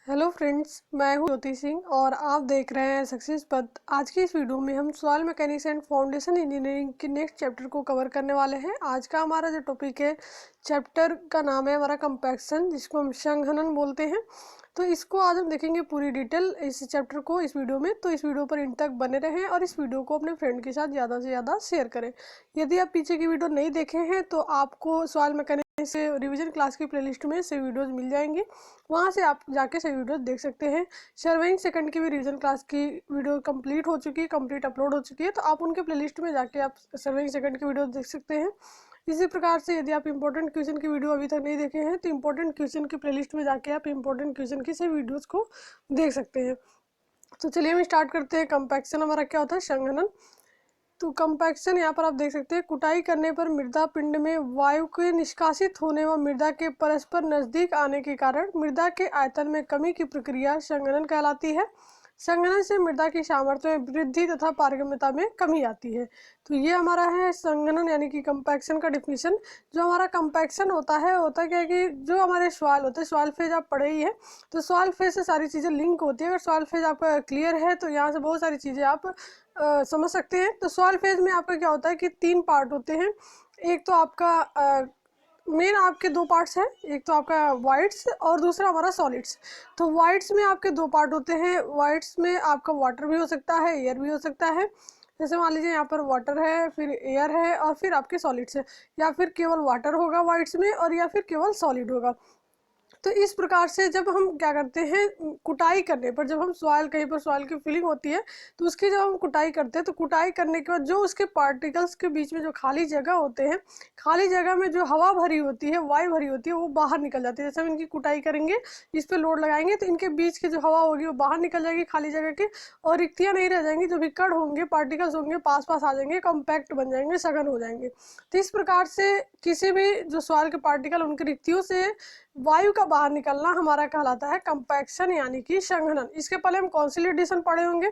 Hello friends, मैं हूं ज्योति सिंह और आप देख रहे हैं सक्सेस पथ। आज की इस वीडियो में हम soil mechanics and foundation engineering के नेक्स्ट चैप्टर को कवर करने वाले हैं। आज का हमारा जो टॉपिक है, चैप्टर का नाम है हमारा कंपैक्शन, जिसको हम संघनन बोलते हैं। तो इसको आज हम देखेंगे पूरी डिटेल इस चैप्टर को इस वीडियो में। तो इस वीडियो पर इन तक बने रहें और इस वीडियो को अपने फ्रेंड के साथ ज़्यादा से ज़्यादा शेयर करें। यदि आप पीछे की वीडियो नहीं देखे हैं तो आपको सॉइल मैकेनिक्स से रिवीजन क्लास की प्लेलिस्ट में से वीडियोज़ मिल जाएंगे, वहाँ से आप जाके सभी वीडियोस देख सकते हैं। सर्वेइंग सेकंड की भी रिवीजन क्लास की वीडियो कंप्लीट हो चुकी है, कंप्लीट अपलोड हो चुकी है, तो आप उनके प्लेलिस्ट में जाके आप सर्वेइंग सेकंड की वीडियो देख सकते हैं। इसी प्रकार से यदि आप इंपॉर्टेंट क्वेश्चन की वीडियो अभी तक नहीं देखे हैं तो इंपॉर्टेंट क्वेश्चन की प्लेलिस्ट में जाके आप इंपॉर्टेंट क्वेश्चन की सभी वीडियोज़ को देख सकते हैं। तो चलिए हम स्टार्ट करते हैं। कंपैक्शन हमारा क्या होता है? संघनन। तो कंपैक्शन यहाँ पर आप देख सकते हैं, कुटाई करने पर मृदा पिंड में वायु के निष्कासित होने व मृदा के परस्पर नजदीक आने के कारण मृदा के आयतन में कमी की प्रक्रिया संघनन कहलाती है। संघनन से मृदा की सामर्थ्य में वृद्धि तथा पारगम्यता में कमी आती है। तो ये हमारा है संघनन यानी कि कंपैक्शन का डिफिनीशन। जो हमारा कंपैक्शन होता है क्या है कि जो हमारे सॉइल होते हैं, सॉइल फेज आप पढ़े ही है, तो सॉइल फेज से सारी चीज़ें लिंक होती है। अगर सॉइल फेज आपका क्लियर है तो यहाँ से बहुत सारी चीज़ें आप समझ सकते हैं। तो सॉइल फेज में आपका क्या होता है कि 3 पार्ट होते हैं। एक तो आपका मेन आपके 2 पार्ट्स हैं, एक तो आपका वाइट्स और दूसरा हमारा सॉलिड्स। तो वाइट्स में आपके 2 पार्ट होते हैं। वाइट्स में आपका वाटर भी हो सकता है, एयर भी हो सकता है। जैसे मान लीजिए यहाँ पर वाटर है, फिर एयर है और फिर आपके सॉलिड्स है, या फिर केवल वाटर होगा वाइट्स में और या फिर केवल सॉलिड होगा। तो इस प्रकार से जब हम क्या करते हैं, कुटाई करने पर जब हम सॉइल, कहीं पर सॉइल की फिलिंग होती है तो उसकी जब हम कुटाई करते हैं तो कुटाई करने के बाद जो उसके पार्टिकल्स के बीच में जो खाली जगह होते हैं, खाली जगह में जो हवा भरी होती है, वायु भरी होती है, वो बाहर निकल जाती है। जैसे हम इनकी कुटाई करेंगे, इस पर लोड लगाएंगे तो इनके बीच की जो हवा होगी वो बाहर निकल जाएगी खाली जगह की, और रिक्तियाँ नहीं रह जाएंगी। जो भी कण होंगे, पार्टिकल्स होंगे, पास पास आ जाएंगे, कॉम्पैक्ट बन जाएंगे, सघन हो जाएंगे। तो इस प्रकार से किसी भी जो सॉइल के पार्टिकल, उनकी रिक्तियों से वायु का बाहर निकलना हमारा कहलाता है कंपैक्शन यानी कि संघनन। इसके पहले हम कॉन्सोलिडेशन पढ़े होंगे,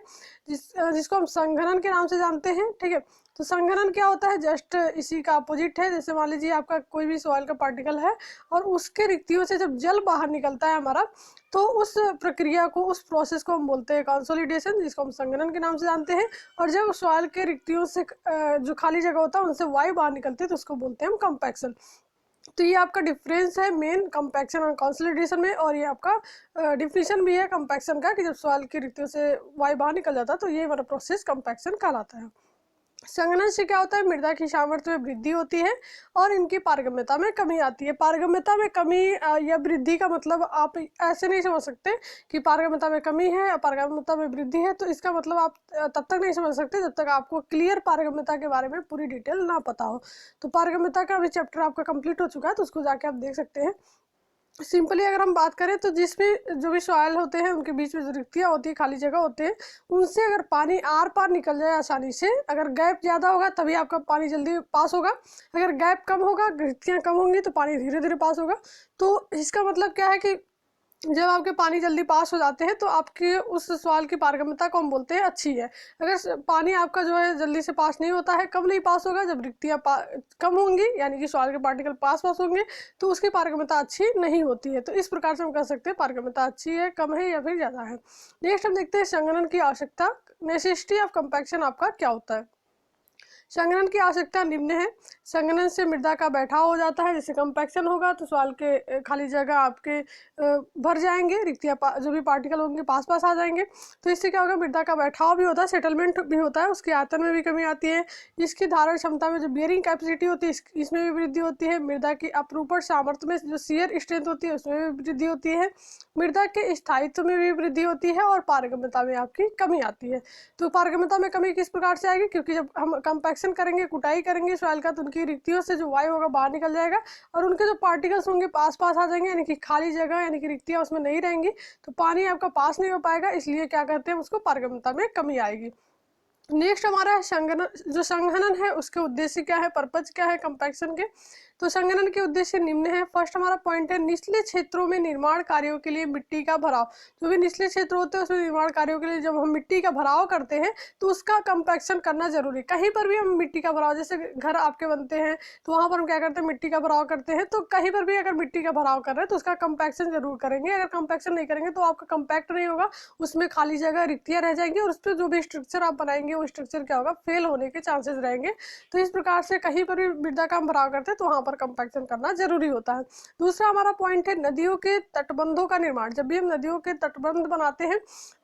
जिसको हम संघनन के नाम से जानते हैं। ठीक है, तो संघनन क्या होता है? जस्ट इसी का अपोजिट है। जैसे मान लीजिए आपका कोई भी सॉइल का पार्टिकल है और उसके रिक्तियों से जब जल बाहर निकलता है हमारा, तो उस प्रक्रिया को, उस प्रोसेस को हम बोलते हैं कंसोलिडेशन, जिसको हम संघनन के नाम से जानते हैं। और जब सॉइल के रिक्तियों से जो खाली जगह होता है उनसे वायु बाहर निकलती है तो उसको बोलते हैं हम कंपैक्शन। तो ये आपका डिफरेंस है मेन कंपैक्शन और कंसोलिडेशन में। और ये आपका डिफिनीशन भी है कंपैक्शन का कि जब सॉइल की रिक्तियों से वायु बाहर निकल जाता है तो ये हमारा प्रोसेस कंपैक्शन कहलाता है। संघनन से क्या होता है? मृदा की सामर्थ्य में वृद्धि होती है और इनकी पारगम्यता में कमी आती है। पारगम्यता में कमी या वृद्धि का मतलब आप ऐसे नहीं समझ सकते कि पारगम्यता में कमी है और पारगम्यता में वृद्धि है। तो इसका मतलब आप तब तक नहीं समझ सकते जब तक आपको क्लियर पारगम्यता के बारे में पूरी डिटेल ना पता हो। तो पारगम्यता का भी चैप्टर आपका कंप्लीट हो चुका है, तो उसको जाके आप देख सकते हैं। सिंपली अगर हम बात करें तो जो भी सॉइल होते हैं उनके बीच में जो रिक्तियाँ होती है, खाली जगह होते हैं, उनसे अगर पानी आर पार निकल जाए आसानी से, अगर गैप ज़्यादा होगा तभी आपका पानी जल्दी पास होगा, अगर गैप कम होगा, रिक्तियाँ कम होंगी तो पानी धीरे धीरे पास होगा। तो इसका मतलब क्या है कि जब आपके पानी जल्दी पास हो जाते हैं तो आपके उस सॉइल की पारगम्यता को हम बोलते हैं अच्छी है। अगर पानी आपका जो है जल्दी से पास नहीं होता है, कब नहीं पास होगा? जब रिक्तियाँ कम होंगी, यानी कि सॉइल के पार्टिकल पास होंगे, तो उसकी पारगम्यता अच्छी नहीं होती है। तो इस प्रकार से हम कह सकते हैं पारगम्यता अच्छी है, कम है या फिर ज़्यादा है। नेक्स्ट हम देखते हैं संघनन की आवश्यकता। नेसेसिटी ऑफ कंपैक्शन आपका क्या होता है? संघनन की आवश्यकता निम्न है। संघनन से मृदा का बैठाव हो जाता है। जैसे कंपैक्शन होगा तो सॉइल के खाली जगह आपके भर जाएंगे, रिक्तियाँ जो भी पार्टिकल होंगे पास पास आ जाएंगे। तो इससे क्या होगा? मृदा का बैठाव भी होता है, सेटलमेंट भी होता है, उसके आयतन में भी कमी आती है। इसकी धारण क्षमता में जो बियरिंग कैपेसिटी होती है इसमें भी वृद्धि होती है। मृदा की अपरूपण सामर्थ्य में जो शियर स्ट्रेंथ होती है उसमें भी वृद्धि होती है। मृदा के स्थायित्व में भी वृद्धि होती है और पारगम्यता में आपकी कमी आती है। तो पारगम्यता में कमी किस प्रकार से आएगी? क्योंकि जब हम कंपैक्शन करेंगे, कुटाई करेंगे सॉइल का, तो उनकी रिक्तियों से जो वायु होगा बाहर निकल जाएगा और उनके जो पार्टिकल्स होंगे पास पास आ जाएंगे, यानी कि खाली जगह यानी कि रिक्तियाँ उसमें नहीं रहेंगी, तो पानी आपका पास नहीं हो पाएगा। इसलिए क्या कहते हैं, उसको पारगम्यता में कमी आएगी। नेक्स्ट हमारा है संघनन। जो संघनन है उसके उद्देश्य क्या है, पर्पज क्या है कंपैक्शन के? तो संघनन के उद्देश्य निम्न है। फर्स्ट हमारा पॉइंट है निचले क्षेत्रों में निर्माण कार्यों के लिए मिट्टी का भराव। जो भी निचले क्षेत्र होते हैं उसमें निर्माण कार्यों के लिए जब हम मिट्टी का भराव करते हैं तो उसका कंपैक्शन करना जरूरी। कहीं पर भी हम मिट्टी का भराव, जैसे घर आपके बनते हैं तो वहां पर हम क्या करते हैं, मिट्टी का भराव करते हैं। तो कहीं पर भी अगर मिट्टी का भराव कर रहे हैं तो उसका कंपैक्शन जरूर करेंगे। अगर कंपैक्शन नहीं करेंगे तो आपका कंपैक्ट नहीं होगा, उसमें खाली जगह रिक्तियां रह जाएंगी और उस पर जो भी स्ट्रक्चर आप बनाएंगे वो स्ट्रक्चर क्या होगा, फेल होने के चांसेस रहेंगे। तो इस प्रकार से कहीं पर भी मृदा का हम भराव करते हैं तो वहां पर कंपैक्शन करना जरूरी होता है। दूसरा हमारा पॉइंट है नदियों के तटबंधों का निर्माण। जब भी हम नदियों के तटबंध बनाते हैं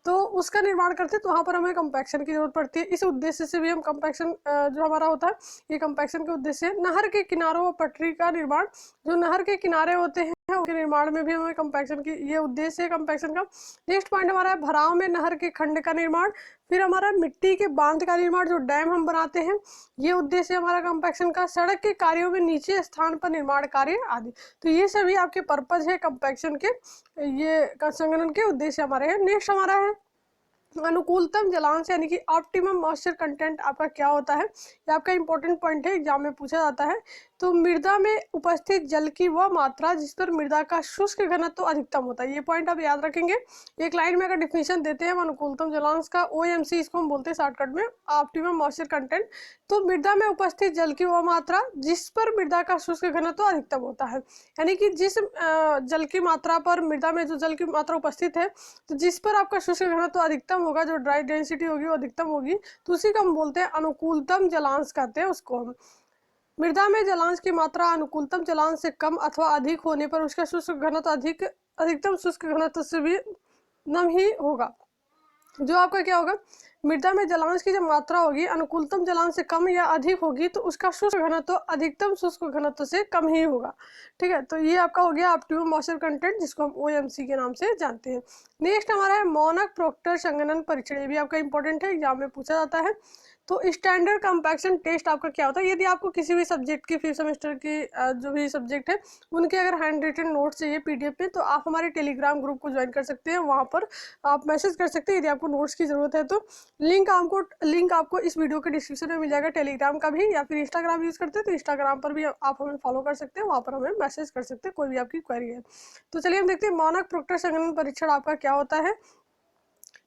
तो उसका निर्माण करते हैं तो वहां पर हमें कंपैक्शन की जरूरत पड़ती है। इस उद्देश्य से भी हम कंपैक्शन जो हमारा होता है ये कंपैक्शन के उद्देश्य है। नहर के किनारों व पटरी का निर्माण। जो नहर के किनारे होते हैं उनके निर्माण में भी हमें कंपैक्शन की ये उद्देश्य है कंपैक्शन का। नेक्स्ट पॉइंट हमारा है भराव में नहर के खंड का निर्माण। फिर हमारा मिट्टी के बांध का निर्माण, जो डैम हम बनाते हैं, ये उद्देश्य हमारा कंपैक्शन का। सड़क के कार्यों में नीचे स्थान पर निर्माण कार्य आदि। तो ये सभी आपके पर्पज है कंपैक्शन के, ये संघनन के उद्देश्य हमारे हैं। नेक्स्ट हमारा है अनुकूलतम जलांश, यानी कि ऑप्टिमम मॉइस्चर कंटेंट आपका क्या होता है, ये आपका इंपॉर्टेंट पॉइंट है, एग्जाम में पूछा जाता है। तो मृदा में उपस्थित जल की वह मात्रा जिस पर मृदा का शुष्क घनत्व तो अधिकतम होता है। ये पॉइंट आप याद रखेंगे। एक लाइन में अगर डिफिनेशन देते हैं अनुकूलतम जलांश का, OMC इसको हम बोलते हैं शॉर्टकट में, ऑप्टिमम मॉइस्चर कंटेंट। तो मृदा में उपस्थित जल की वह मात्रा जिस पर मृदा का शुष्क घनत्व तो अधिकतम होता है, यानी कि जिस जल की मात्रा पर, मृदा में जो जल की मात्रा उपस्थित है तो जिस पर आपका शुष्क घनत्व तो अधिकतम होगा, जो ड्राई डेंसिटी होगी वो अधिकतम होगी, तो उसी को हम बोलते हैं अनुकूलतम जलांश कहते हैं उसको हम। मृदा में जलांश की मात्रा अनुकूलतम जलांश से कम अथवा अधिक होने पर उसका शुष्क घनत्व अधिकतम शुष्क घनत्व से भी कम ही होगा। जो आपका क्या होगा, मृदा में जलांश की जब मात्रा होगी अनुकूलतम जलांश से कम या अधिक होगी तो उसका शुष्क घनत्व अधिकतम शुष्क घनत्व से कम ही होगा। ठीक है, तो ये आपका हो गया ऑप्टिमम मॉइस्चर कंटेंट, जिसको हम OMC के नाम से जानते हैं। नेक्स्ट हमारा है मॉनक प्रोक्टर संघनन परीक्षण। ये भी आपका इंपॉर्टेंट है, एग्जाम में पूछा जाता है। तो स्टैंडर्ड कंपैक्शन टेस्ट आपका क्या होता है, यदि आपको किसी भी सब्जेक्ट की 5th सेमेस्टर की जो भी सब्जेक्ट है उनके अगर हैंड रिटन नोट्स चाहिए PDF में, तो आप हमारे टेलीग्राम ग्रुप को ज्वाइन कर सकते हैं। वहाँ पर आप मैसेज कर सकते हैं यदि आपको नोट्स की ज़रूरत है। तो लिंक आपको इस वीडियो के डिस्क्रिप्शन में मिल जाएगा, टेलीग्राम का भी, या फिर इंस्टाग्राम यूज़ करते हैं तो इंस्टाग्राम पर भी आप हमें फॉलो कर सकते हैं, वहाँ पर हमें मैसेज कर सकते हैं कोई भी आपकी क्वेरी है। तो चलिए हम देखते हैं मानक प्रोक्टर संघनन परीक्षण आपका क्या होता है।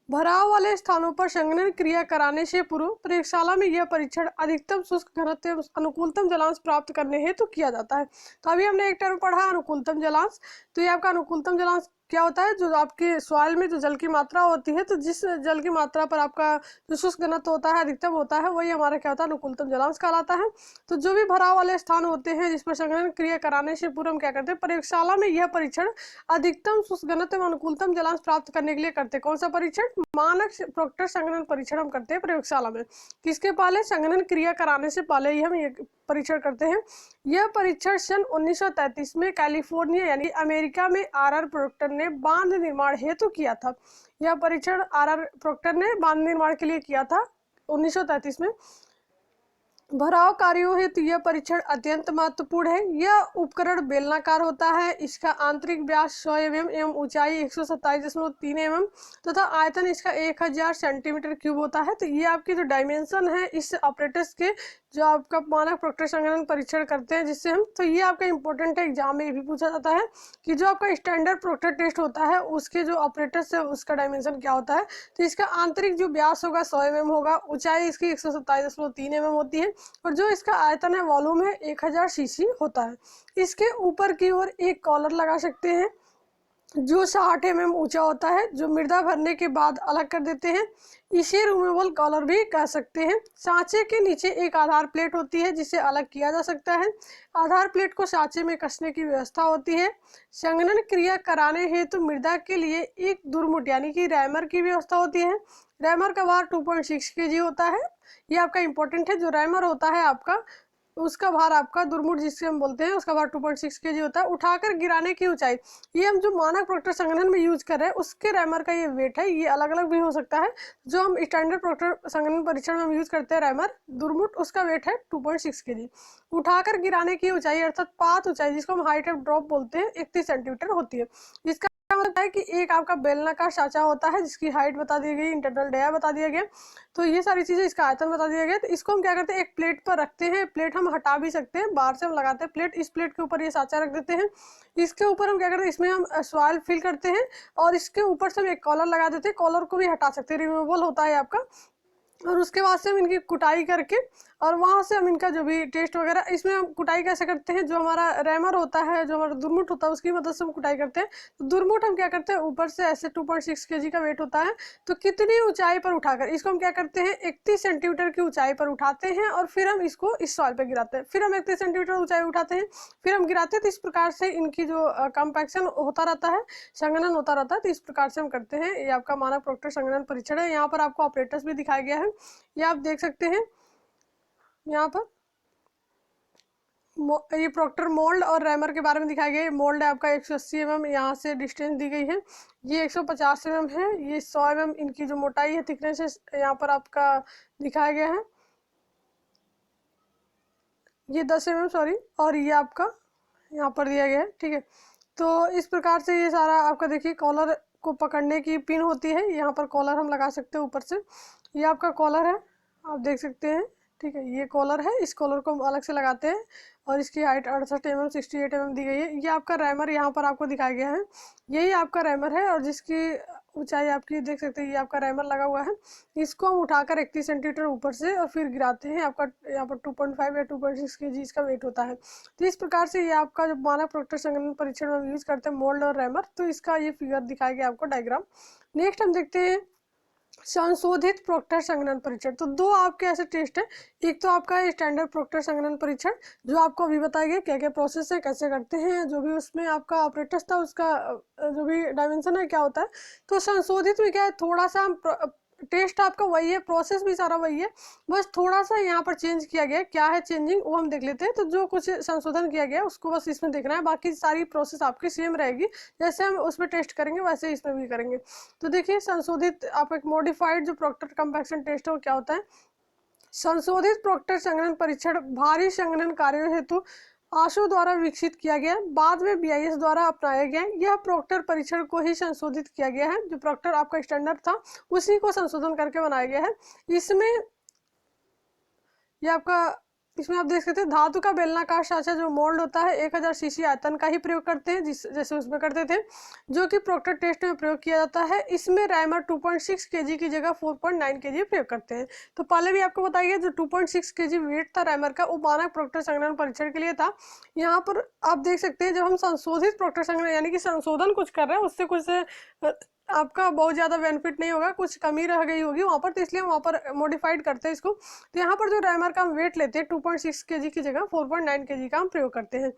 भराव वाले स्थानों पर संघनन क्रिया कराने से पूर्व प्रयोगशाला में यह परीक्षण अधिकतम शुष्क घनत्व एवं अनुकूलतम जलांश प्राप्त करने हेतु किया जाता है। तो अभी हमने एक टर्म पढ़ा अनुकूलतम जलांश। तो ये आपका अनुकूलतम जलांश क्या होता है, जो आपके सॉइल में जो जल की मात्रा होती है, तो जिस जल की मात्रा पर आपका जो शुष्क घनत्व होता है अधिकतम होता है, वही हमारा क्या होता है, अनुकूलतम जलांश कहलाता है। तो जो भी भराव वाले स्थान होते हैं जिस पर संघनन क्रिया कराने से पूर्व हम क्या करते हैं, प्रयोगशाला में यह परीक्षण अधिकतम शुष्क घनत्व एवं अनुकूलतम जलांश प्राप्त करने के लिए करते हैं। कौन सा परीक्षण, मानक प्रोक्टर संघनन परीक्षण हम करते हैं प्रयोगशाला में। किसके पहले, संघनन क्रिया कराने से पहले ही हम ये परीक्षण करते हैं। यह परीक्षण सन 1933 में कैलिफोर्निया यानी अमेरिका में RR प्रोक्टर ने बांध निर्माण हेतु किया था। यह परीक्षण RR प्रोक्टर ने बांध निर्माण के लिए किया था 1933 में। भराव कार्यों हेतु यह परीक्षण अत्यंत महत्वपूर्ण है। यह उपकरण बेलनाकार होता है, इसका आंतरिक व्यास 100 mm एवं ऊंचाई 127.3 mm तथा आयतन इसका 1000 सेंटीमीटर क्यूब होता है। तो ये आपकी जो डायमेंशन है इस ऑपरेटर्स के, जो आपका मानक प्रोक्टर संघनन परीक्षण करते हैं जिससे हम, तो ये आपका इंपॉर्टेंट है, एग्जाम में ये भी पूछा जाता है कि जो आपका स्टैंडर्ड प्रोक्टर टेस्ट होता है उसके जो ऑपरेटर्स है उसका डायमेंशन क्या होता है। तो इसका आंतरिक जो व्यास होगा 100 mm होगा, ऊंचाई इसकी 127.3 mm होती है और जो इसका आयतन है, वॉल्यूम है 1000 cc होता है। इसके ऊपर की ओर एक कॉलर लगा सकते हैं जो 60 mm ऊंचा होता है, जो मृदा भरने के बाद अलग कर देते हैं। इसे रिमूवेबल कॉलर भी कह सकते हैं। सांचे के नीचे एक आधार प्लेट होती है जिसे अलग किया जा सकता है। आधार प्लेट को सांचे में कसने की व्यवस्था होती है। संघनन क्रिया कराने हेतु मृदा के लिए एक दुर्मुट यानी कि रैमर की व्यवस्था होती है। रैमर का भार 2.6 kg होता है। ये आपका इंपॉर्टेंट है, जो रैमर होता है आपका उसका भार, आपका दुर्मुट जिससे हम बोलते हैं, उसका भार 2.6 kg होता है। उठाकर गिराने की ऊंचाई, ये हम जो मानक प्रोक्टर संघनन में यूज कर रहे हैं उसके रैमर का ये वेट है, ये अलग अलग भी हो सकता है। जो हम स्टैंडर्ड प्रोक्टर संघनन परीक्षण में हम यूज करते हैं रैमर दुर्मुट, उसका वेट है 2.6 kg। उठाकर गिराने की ऊंचाई अर्थात पात ऊंचाई, जिसको हम हाइट ऑफ ड्रॉप बोलते हैं, 31 सेंटीमीटर होती है। इसका क्या मतलब है कि एक आपका बेलनाकार साँचा होता है जिसकी हाइट बता दी गई, इंटरनल डाया बता दिया गया, तो ये सारी चीज़ें, इसका आयतन बता दिया गया। तो इसको हम क्या करते हैं, एक प्लेट पर रखते हैं। प्लेट हम हटा भी सकते हैं, बाहर से हम लगाते हैं प्लेट, इस प्लेट के ऊपर ये साँचा रख देते हैं। इसके ऊपर हम क्या करते हैं, इसमें हम सॉइल फिल करते हैं और इसके ऊपर से हम एक कॉलर लगा देते हैं। कॉलर को भी हटा सकते हैं, रिमूवेबल होता है आपका। और उसके बाद से हम इनकी कुटाई करके और वहाँ से हम इनका जो भी टेस्ट वगैरह, इसमें हम कुटाई कैसे करते हैं, जो हमारा रैमर होता है, जो हमारा दुरमुट होता है, उसकी मदद से हम कुटाई करते हैं। तो दुरमुट हम क्या करते हैं, ऊपर से ऐसे 2.6 kg का वेट होता है, तो कितनी ऊंचाई पर उठाकर इसको हम क्या करते हैं, 31 सेंटीमीटर की ऊंचाई पर उठाते हैं और फिर हम इसको इस सॉइल पर गिराते हैं। फिर हम 31 सेंटीमीटर ऊंचाई उठाते हैं, फिर हम गिराते हैं। तो इस प्रकार से इनकी जो कंपैक्शन होता रहता है, संघनन होता रहता है। तो इस प्रकार से हम करते हैं। ये आपका मानक प्रोक्टर संघनन परीक्षण है। यहाँ पर आपको ऑपरेटर्स भी दिखाया गया है, ये आप देख सकते हैं। यहाँ पर ये प्रोक्टर मोल्ड और रैमर के बारे में दिखाया गया है। मोल्ड है आपका 180 mm, यहाँ से डिस्टेंस दी गई है। ये 150 mm है। ये 100 mm इनकी जो मोटाई है, थिकनेस है, यहाँ पर आपका दिखाया गया है। ये 10 mm सॉरी, और ये आपका यहाँ पर दिया गया है, ठीक है। तो इस प्रकार से ये सारा आपका देखिए, कॉलर को पकड़ने की पिन होती है, यहाँ पर कॉलर हम लगा सकते हैं ऊपर से। ये आपका कॉलर है, आप देख सकते हैं, ठीक है। ये कॉलर है, इस कॉलर को हम अलग से लगाते हैं और इसकी हाइट 68 mm 68 mm दी गई है। ये आपका रैमर यहाँ पर आपको दिखाया गया है, यही आपका रैमर है और जिसकी ऊंचाई आपकी देख सकते हैं। ये आपका रैमर लगा हुआ है, इसको हम उठाकर 31 सेंटीमीटर ऊपर से और फिर गिराते हैं। आपका यहाँ पर 2.5 या 2.6 kg इसका वेट होता है। तो इस प्रकार से ये आपका जो मानक प्रोक्टर संघनन परीक्षण में हम यूज करते हैं मोल्ड और रैमर, तो इसका ये फिगर दिखाया गया आपको, डायग्राम। नेक्स्ट हम देखते हैं संशोधित प्रोक्टर संघनन परीक्षण। तो दो आपके ऐसे टेस्ट है, एक तो आपका स्टैंडर्ड प्रोक्टर संघनन परीक्षण, जो आपको अभी बताया गया क्या क्या प्रोसेस है, कैसे करते हैं, जो भी उसमें आपका ऑपरेटर्स था उसका जो भी डायमेंशन है क्या होता है। तो संशोधित में क्या है, थोड़ा सा हम टेस्ट आपका वही है, प्रोसेस भी सारा वही है, बस थोड़ा सा यहाँ पर चेंज किया गया है। क्या है चेंजिंग, वो हम देख लेते हैं। तो जो कुछ संशोधन किया गया है उसको बस इसमें देखना है, बाकी सारी प्रोसेस आपकी सेम रहेगी। जैसे हम उसमें टेस्ट करेंगे वैसे इसमें भी करेंगे। तो देखिए, संशोधित आप एक मॉडिफाइड जो प्रोक्टर कंपैक्शन टेस्ट है वो क्या होता है। संशोधित प्रोक्टर संघनन परीक्षण भारी संघनन कार्यों हेतु आशु द्वारा विकसित किया गया, बाद में बीआईएस द्वारा अपनाया गया। यह प्रोक्टर परीक्षण को ही संशोधित किया गया है, जो प्रोक्टर आपका स्टैंडर्ड था उसी को संशोधन करके बनाया गया है। इसमें यह आपका, इसमें आप देख सकते हैं धातु का बेलनाकार साँचा जो मोल्ड होता है 1000 सीसी आयतन का ही प्रयोग करते हैं, जिस जैसे उसमें करते थे, जो कि प्रोक्टर टेस्ट में प्रयोग किया जाता है। इसमें रैमर 2.6 kg की जगह 4.9 kg प्रयोग करते हैं। तो पहले भी आपको बताया गया, जो 2.6 kg वेट था रैमर का, वो मानक प्रोक्टर संघनन परीक्षण के लिए था। यहाँ पर आप देख सकते हैं, जब हम संशोधित प्रोक्टर संघनन यानी कि संशोधन कुछ कर रहे हैं, उससे कुछ आपका बहुत ज़्यादा बेनिफिट नहीं होगा, कुछ कमी रह गई होगी वहाँ पर, तो इसलिए हम वहाँ पर मॉडिफाइड करते हैं इसको। तो यहाँ पर जो रैमर का हम वेट लेते हैं 2.6 kg की जगह 4.9 kg का हम प्रयोग करते हैं।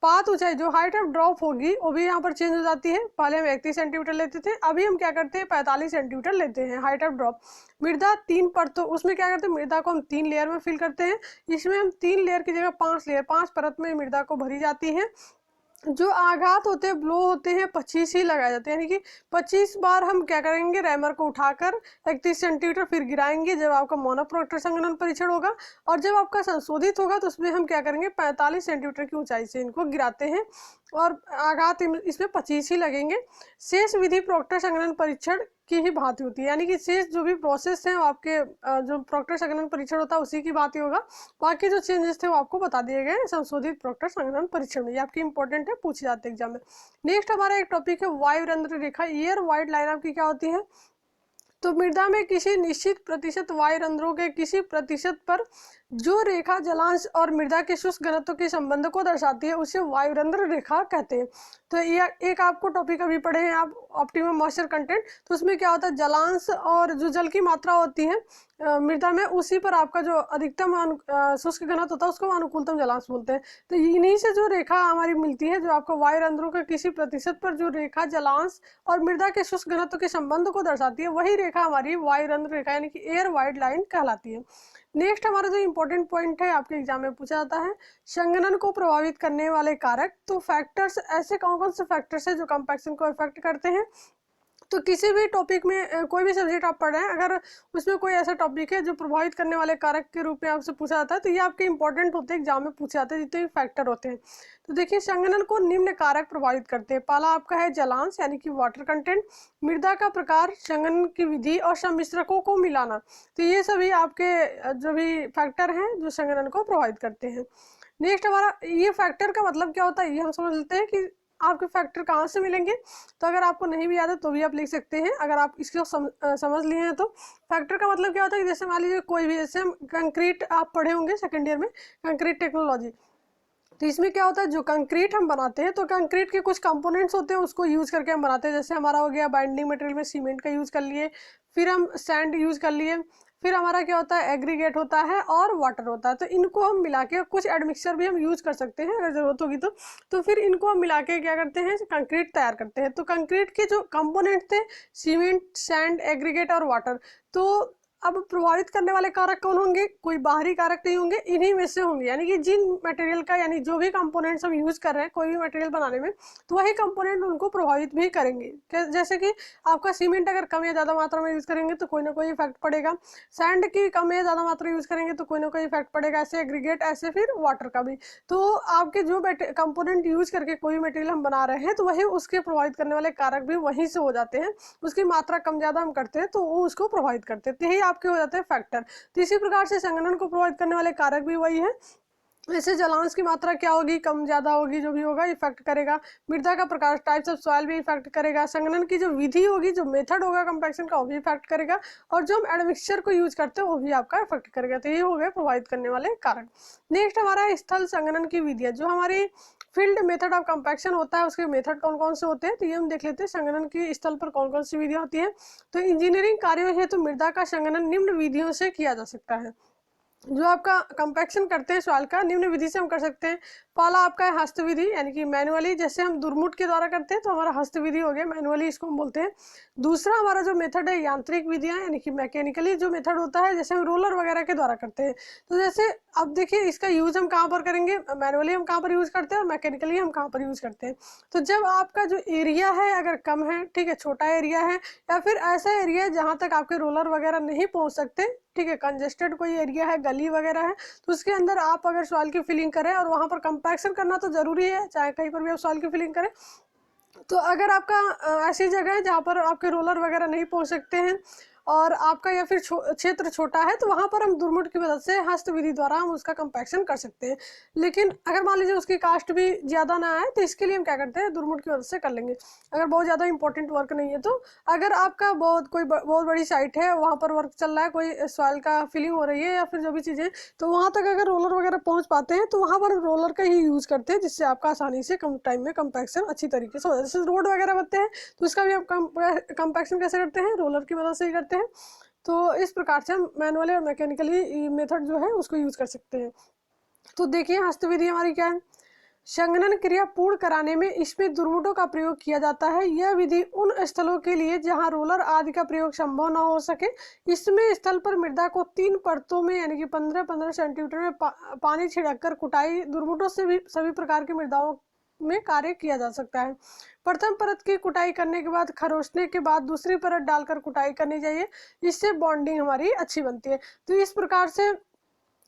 पात ऊंचाई जो हाइट ऑफ ड्रॉप होगी वो भी यहाँ पर चेंज हो जाती है। पहले हम 31 सेंटीमीटर लेते थे, अभी हम क्या करते हैं 45 सेंटीमीटर लेते हैं हाइट ऑफ ड्रॉप। मृदा 3 परतों, उसमें क्या करते हैं, मृदा को हम 3 लेयर में फिल करते हैं। इसमें हम 3 लेयर की जगह 5 लेयर, 5 परत में मृदा को भरी जाती है। जो आघात होते हैं, ब्लो होते हैं, 25 ही लगाए जाते हैं, यानी कि 25 बार हम क्या करेंगे, रैमर को उठाकर 31 सेंटीमीटर फिर गिराएंगे जब आपका मोनोप्रोक्टर संघनन परीक्षण होगा। और जब आपका संशोधित होगा तो उसमें हम क्या करेंगे 45 सेंटीमीटर की ऊंचाई से इनको गिराते हैं और आघात इसमें 25 ही लगेंगे। शेष विधि प्रोक्टर संघनन परीक्षण की ही भांति होती है, यानी कि शेष जो भी प्रोसेस है वो आपके जो प्रोक्टर संघनन परीक्षण होता है उसी की भांति होगा। बाकी जो चेंजेस थे वो आपको बता दिए गए संशोधित प्रोक्टर संघनन परीक्षण में, ये आपकी इंपॉर्टेंट है, पूछे जाते हैं एग्जाम में। नेक्स्ट हमारा एक टॉपिक है वायुरंध्र रेखा, ईयर वाइड लाइन आपकी क्या होती है। तो मृदा में किसी निश्चित प्रतिशत वायुरंध्रों के किसी प्रतिशत पर जो रेखा जलांश और मृदा के शुष्क घनत्व के संबंध को दर्शाती है उसे वायुरंध्र रेखा कहते हैं। तो ये एक आपको टॉपिक अभी पढ़े हैं आप, ऑप्टिमम मॉइस्चर कंटेंट, तो उसमें क्या होता है, जलांश और जो जल की मात्रा होती है मृदा में, उसी पर आपका जो अधिकतम शुष्क घनत्व होता है उसको अनुकूलतम जलांश बोलते हैं। तो इन्हीं से जो रेखा हमारी मिलती है, जो आपको वायुरंध्रों के किसी प्रतिशत पर जो रेखा जलांश और मृदा के शुष्क घनत्व के संबंध को दर्शाती है, वही रेखा हमारी वायुरंध्र रेखा यानी कि एयर वाइड लाइन कहलाती है। नेक्स्ट हमारा जो इंपॉर्टेंट पॉइंट है आपके एग्जाम में पूछा जाता है, संघनन को प्रभावित करने वाले कारक। तो फैक्टर्स, ऐसे कौन कौन से फैक्टर्स है जो कंपैक्शन को इफेक्ट करते हैं। तो किसी भी टॉपिक में कोई भी सब्जेक्ट आप पढ़ रहे हैं, अगर उसमें कोई ऐसा टॉपिक है जो प्रभावित करने वाले कारक के रूप में आपसे पूछा जाता है, तो ये आपके इंपॉर्टेंट होते हैं, एग्जाम में पूछे जाते हैं जितने भी फैक्टर होते हैं। तो देखिए, संघनन को निम्न कारक प्रभावित करते हैं। पहला आपका है जलांश यानी कि वाटर कंटेंट, मृदा का प्रकार, संघनन की विधि और सम्मिश्रकों को मिलाना। तो ये सभी आपके जो भी फैक्टर हैं जो संघनन को प्रभावित करते हैं। नेक्स्ट हमारा ये फैक्टर का मतलब क्या होता है, ये हम समझ लेते हैं कि आपके फैक्टर कहाँ से मिलेंगे। तो अगर आपको नहीं भी याद है तो भी आप लिख सकते हैं, अगर आप इसको समझ लिए हैं तो। फैक्टर का मतलब क्या होता है कि जैसे मान लीजिए कोई भी, जैसे हम कंक्रीट आप पढ़े होंगे सेकेंड ईयर में, कंक्रीट टेक्नोलॉजी। तो इसमें क्या होता है, जो कंक्रीट हम बनाते हैं तो कंक्रीट के कुछ कंपोनेंट्स होते हैं, उसको यूज़ करके हम बनाते हैं। जैसे हमारा हो गया बाइंडिंग मटेरियल में सीमेंट का यूज़ कर लिए, फिर हम सैंड यूज़ कर लिए, फिर हमारा क्या होता है एग्रीगेट होता है और वाटर होता है। तो इनको हम मिला के, कुछ एडमिक्सचर भी हम यूज़ कर सकते हैं अगर ज़रूरत होगी तो फिर इनको हम मिला के क्या करते हैं, कंक्रीट तैयार करते हैं। तो कंक्रीट के जो कंपोनेंट थे, सीमेंट, सैंड, एग्रीगेट और वाटर। तो अब प्रभावित करने वाले कारक कौन होंगे, कोई बाहरी कारक नहीं होंगे, इन्हीं में से होंगे। यानी कि जिन मटेरियल का, यानी जो भी कंपोनेंट्स हम यूज़ कर रहे हैं कोई भी मटेरियल बनाने में, तो वही कंपोनेंट उनको प्रभावित भी करेंगे। जैसे कि आपका सीमेंट अगर कम या ज़्यादा मात्रा में यूज़ करेंगे तो कोई ना कोई इफेक्ट पड़ेगा, सैंड की कम या ज़्यादा मात्रा यूज़ करेंगे तो कोई ना कोई इफेक्ट पड़ेगा, ऐसे एग्रीगेट, ऐसे फिर वाटर का भी। तो आपके जो कंपोनेंट यूज़ करके कोई मटेरियल हम बना रहे हैं तो वही उसके प्रभावित करने वाले कारक भी वहीं से हो जाते हैं। उसकी मात्रा कम ज़्यादा हम करते हैं तो वो उसको प्रभावित करते हैं, यही आपके हो जाते हैं फैक्टर। तो इसी प्रकार से संघनन को प्रभावित करने वाले कारक भी वही है। जैसे जलांश की मात्रा क्या होगी, कम ज़्यादा होगी, जो भी होगा इफेक्ट करेगा। मृदा का प्रकार, टाइप्स ऑफ सॉइल भी इफेक्ट करेगा। संघनन की जो विधि होगी, जो मेथड होगा कंपैक्शन का, वो भी इफेक्ट करेगा। और जो हम एडमिक्सचर को यूज करते हैं वो भी आपका इफेक्ट करेगा। तो ये हो गए प्रभावित करने वाले कारक। नेक्स्ट हमारा स्थल संघनन की विधियाँ, जो हमारी फील्ड मेथड ऑफ कंपैक्शन होता है, उसके मेथड कौन कौन से होते हैं, तो ये हम देख लेते हैं। संघनन की स्थल पर कौन कौन सी विधियाँ होती है। तो इंजीनियरिंग कार्यों हेतु मृदा का संघनन निम्न विधियों से किया जा सकता है। जो आपका कंपैक्शन करते हैं सॉइल का, निम्न विधि से हम कर सकते हैं। पहला आपका है हस्त विधि, यानी कि मैनुअली, जैसे हम दुर्मुट के द्वारा करते हैं तो हमारा हस्त विधि हो गया, मैनुअली इसको हम बोलते हैं। दूसरा हमारा जो मेथड है यांत्रिक विधियां, यानी कि मैकेनिकली जो मेथड होता है, जैसे हम रोलर वगैरह के द्वारा करते हैं। तो जैसे अब देखिए, इसका यूज हम कहाँ पर करेंगे, मैनुअली हम कहाँ पर यूज करते हैं और मैकेनिकली हम कहाँ पर यूज करते हैं। तो जब आपका जो एरिया है अगर कम है, ठीक है, छोटा एरिया है, या फिर ऐसा एरिया है जहाँ तक आपके रोलर वगैरह नहीं पहुँच सकते, ठीक है, कंजेस्टेड कोई एरिया है, गली वगैरह है, तो उसके अंदर आप अगर सॉइल की फिलिंग करें, और वहाँ पर कंपैक्शन करना तो जरूरी है, चाहे कहीं पर भी आप सॉइल की फिलिंग करें। तो अगर आपका ऐसी जगह है जहाँ पर आपके रोलर वगैरह नहीं पहुँच सकते हैं, और आपका या फिर क्षेत्र छोटा है, तो वहाँ पर हम दुर्मुट की मदद से हस्त विधि द्वारा हम उसका कंपैक्शन कर सकते हैं। लेकिन अगर मान लीजिए उसकी कास्ट भी ज़्यादा ना आए, तो इसके लिए हम क्या करते हैं, दुर्मुट की मदद से कर लेंगे, अगर बहुत ज़्यादा इंपॉर्टेंट वर्क नहीं है तो। अगर आपका बहुत बड़ी साइट है, वहाँ पर वर्क चल रहा है, कोई सॉइल का फिलिंग हो रही है या फिर जो भी चीज़ें, तो वहाँ तक अगर रोलर वगैरह पहुँच पाते हैं तो वहाँ पर रोलर का ही यूज़ करते हैं, जिससे आपका आसानी से कम टाइम में कंपैक्शन अच्छी तरीके से हो जाए। जैसे रोड वगैरह बनते हैं तो उसका भी आप कंपैक्शन कैसे करते हैं, रोलर की मदद से ही करते हैं। तो इस प्रकार से हम मैनुअली और मैकेनिकली मेथड जो है उसको यूज़ कर सकते हैं। तो देखिए, हस्त विधि हमारी क्या है, संघनन क्रिया पूर्ण कराने में इसमें दुर्मुटों का प्रयोग किया जाता है। यह विधि उन स्थलों के लिए जहां रोलर आदि का प्रयोग संभव न हो सके। इसमें स्थल पर मृदा को 3 परतों में, यानी कि 15-15 सेंटीमीटर में पानी छिड़ककर कुटाई दुर्मुटों से भी सभी प्रकार की मृदाओं में कार्य किया जा सकता है। प्रथम परत की कुटाई करने के बाद, खरोचने के बाद दूसरी परत डालकर कुटाई करनी चाहिए, इससे बॉन्डिंग हमारी अच्छी बनती है। तो इस प्रकार से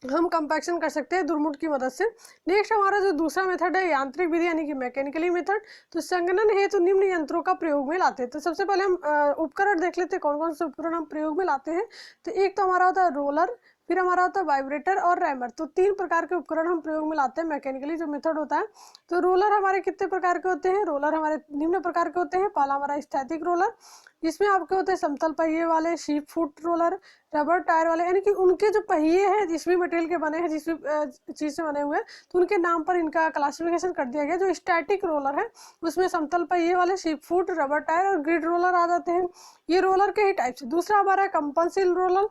हम कंपैक्शन कर सकते हैं दुर्मुट की मदद से। नेक्स्ट हमारा जो दूसरा मेथड है यांत्रिक विधि, यानी कि मैकेनिकली मेथड। तो संघनन हेतु निम्न यंत्रों का प्रयोग में लाते हैं। तो सबसे पहले हम उपकरण देख लेते हैं, कौन कौन से उपकरण हम प्रयोग में लाते हैं। तो एक तो हमारा होता है रोलर, फिर हमारा होता है वाइब्रेटर और रैमर। तो 3 प्रकार के उपकरण हम प्रयोग में लाते हैं मैकेनिकली जो मेथड होता है। तो रोलर हमारे कितने प्रकार के होते हैं, रोलर हमारे निम्न प्रकार के होते हैं। पहला हमारा स्थैतिक रोलर, जिसमें आपके होते हैं समतल पहिए वाले, sheep foot roller, rubber tyre वाले, यानी कि उनके जो पहिए हैं जिस भी मटेरियल के बने हैं, जिस भी चीज़ से बने हुए हैं, तो उनके नाम पर इनका क्लासिफिकेशन कर दिया गया। जो स्टैटिक रोलर है उसमें समतल पहिए वाले, शीप फुट, रबर टायर और ग्रिड रोलर आ जाते हैं। ये रोलर के ही टाइप्स। दूसरा हमारा है कंपनसेल रोलर।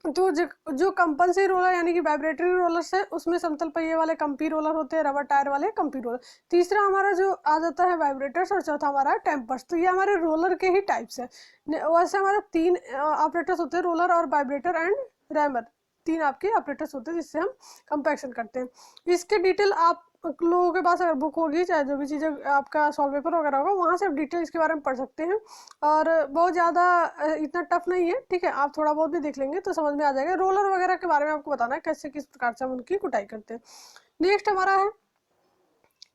तो जो कंपनसेल रोलर यानी कि वाइब्रेटरी रोलर्स है, उसमें समतल पहिए वाले कंपी रोलर होते हैं, रबर टायर वाले कंपी रोलर। तीसरा हमारा जो आ जाता है वाइब्रेटर्स, और चौथा हमारा है टेम्पर्स। तो ये हमारे रोलर के ही टाइप्स है। वैसे हमारे 3 ऑपरेटर्स होते हैं, रोलर और वाइब्रेटर एंड रैमर। 3 आपके ऑपरेटर्स होते हैं जिससे हम कंपैक्शन करते हैं। इसके डिटेल आप लोगों के पास अगर बुक होगी, चाहे जो भी चीज़ें आपका सॉल्व पेपर वगैरह होगा, वहाँ से आप डिटेल इसके बारे में पढ़ सकते हैं। और बहुत ज़्यादा इतना टफ नहीं है, ठीक है, आप थोड़ा बहुत भी देख लेंगे तो समझ में आ जाएगा। रोलर वगैरह के बारे में आपको बताना है कैसे किस प्रकार से हम उनकी कुटाई करते हैं। नेक्स्ट हमारा है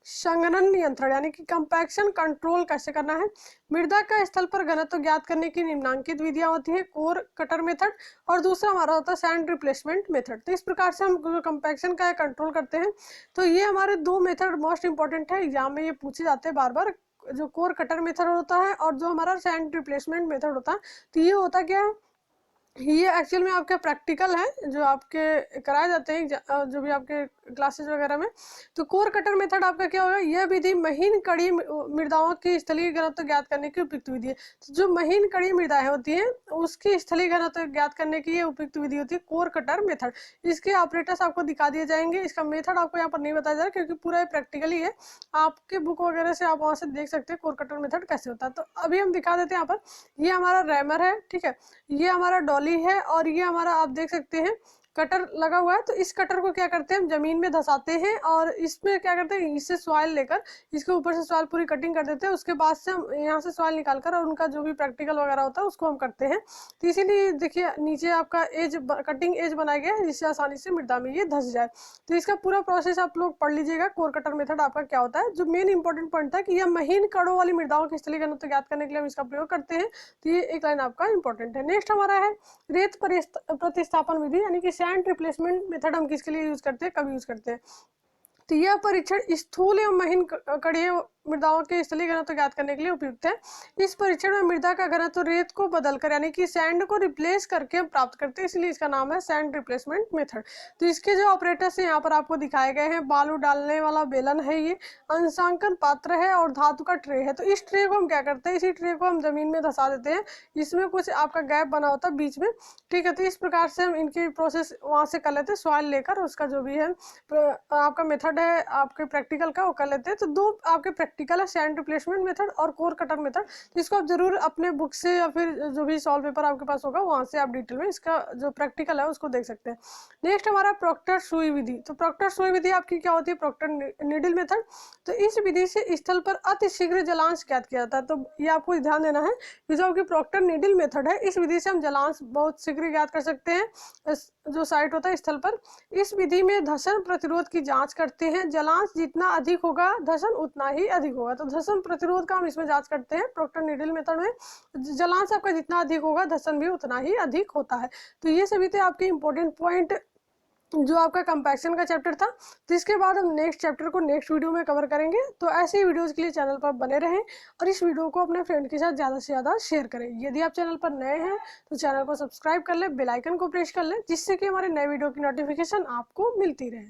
संघनन नियंत्रण, यानी कि कंपैक्शन कंट्रोल कैसे करना है। मृदा का स्थल पर घनत्व ज्ञात करने की निम्नांकित विधियां होती है, कोर कटर मेथड, और दूसरा हमारा होता है सैंड रिप्लेसमेंट मेथड। तो इस प्रकार से हम जो कंपैक्शन का कंट्रोल करते हैं, तो ये हमारे दो मेथड मोस्ट इंपॉर्टेंट है, एग्जाम में ये पूछे जाते हैं बार बार। जो कोर कटर मेथड होता है और जो हमारा सैंड रिप्लेसमेंट मेथड होता है, तो ये होता क्या है, ये एक्चुअल में आपका प्रैक्टिकल है जो आपके कराए जाते हैं जो भी आपके क्लासेस वगैरह में। तो कोर कटर मेथड आपका क्या होगा, यह विधि महीन कड़ी मृदाओं की स्थलीय घनत्व ज्ञात करने की उपयुक्त विधि है। तो जो महीन कड़ी मृदाएं होती हैं उसकी स्थलीय घनत्व ज्ञात करने की ये उपयुक्त विधि होती है कोर कटर मेथड। इसके ऑपरेटर्स आपको दिखा दिए जाएंगे, इसका मेथड आपको यहाँ पर नहीं बताया जा रहा क्योंकि पूरा प्रैक्टिकल ही है। आपके बुक वगैरह से आप वहाँ से देख सकते हैं कोर कटर मेथड कैसे होता है। तो अभी हम दिखा देते हैं यहाँ पर। ये हमारा रैमर है, ठीक है, ये हमारा डॉली है, और ये हमारा आप देख सकते हैं कटर लगा हुआ है। तो इस कटर को क्या करते हैं हम जमीन में धंसाते हैं, और इसमें क्या करते हैं, इससे सॉइल लेकर इसके ऊपर से सॉइल पूरी कटिंग कर देते हैं। उसके बाद से हम यहाँ से सॉइल निकालकर और उनका जो भी प्रैक्टिकल वगैरह होता है उसको हम करते हैं। तो इसीलिए देखिए नीचे आपका एज कटिंग एज बनाया गया है जिससे आसानी से मृदा में ये धंस जाए। तो इसका पूरा प्रोसेस आप लोग पढ़ लीजिएगा। कोर कटर मेथड आपका क्या होता है, जो मेन इंपॉर्टेंट पॉइंट था कि यह महीन कड़ों वाली मृदाओं की स्थलीय घनत्व ज्ञात करने के लिए हम इसका प्रयोग करते हैं। तो ये एक लाइन आपका इंपॉर्टेंट है। नेक्स्ट हमारा है रेत प्रतिस्थापन विधि, यानी कि सैंड रिप्लेसमेंट मेथड हम किसके लिए यूज करते हैं, कब यूज करते हैं। तो यह परीक्षण स्थूल एवं महीन कड़ीय मृदाओं के स्थलीय घनत्व ज्ञात करने के लिए उपयुक्त है। इस परीक्षण में मृदा का घनत्व रेत को बदलकर यानी कि सैंड को रिप्लेस करके प्राप्त करते हैं, इसलिए इसका नाम है सैंड रिप्लेसमेंट मेथड। तो इसके जो ऑपरेटर्स हैं यहाँ पर आपको दिखाए गए हैं। बालू डालने वाला बेलन है, ये अंशांकन पात्र है, और धातु का ट्रे है। तो इस ट्रे को हम क्या करते हैं, इसी ट्रे को हम जमीन में धंसा देते हैं, इसमें कुछ आपका गैप बना होता है बीच में, ठीक है। तो इस प्रकार से हम इनकी प्रोसेस वहाँ से कर लेते हैं, सॉइल लेकर उसका जो भी है आपका मेथड है आपके प्रैक्टिकल का वो कर लेते हैं। तो दो आपके प्रैक्टिकल है, सैंड रिप्लेसमेंट मेथड और कोर कटर मेथड। तो इसको आप जरूर अपने बुक से या फिर जो भी सॉल्व पेपर आपके पास होगा वहाँ से आप डिटेल में इसका जो प्रैक्टिकल है उसको देख सकते हैं। नेक्स्ट हमारा प्रोक्टर सुई विधि। तो प्रोक्टर सुई विधि आपकी क्या होती है, प्रोक्टर नीडल मेथड। तो इस विधि से स्थल पर अति शीघ्र जलांश ज्ञात किया जाता है। तो ये आपको ध्यान देना है कि जो आपकी प्रोक्टर नीडल मेथड है, इस विधि से हम जलांश बहुत शीघ्र ज्ञात कर सकते हैं जो साइट होता है स्थल पर। इस विधि में धसन प्रतिरोध की जांच करते हैं, जलांश जितना अधिक होगा धसन उतना ही अधिक होगा। तो धसन प्रतिरोध का हम इसमें जांच करते हैं प्रोक्टर नीडल मेथड में। जलांश आपका जितना अधिक होगा धसन भी उतना ही अधिक होता है। तो ये सभी थे आपके इंपॉर्टेंट पॉइंट जो आपका कंपैक्शन का चैप्टर था। तो इसके बाद हम नेक्स्ट चैप्टर को नेक्स्ट वीडियो में कवर करेंगे। तो ऐसे ही वीडियोस के लिए चैनल पर बने रहें और इस वीडियो को अपने फ्रेंड के साथ ज़्यादा से ज़्यादा शेयर करें। यदि आप चैनल पर नए हैं तो चैनल को सब्सक्राइब कर लें, बेल आइकन को प्रेस कर लें, जिससे कि हमारे नए वीडियो की नोटिफिकेशन आपको मिलती रहे।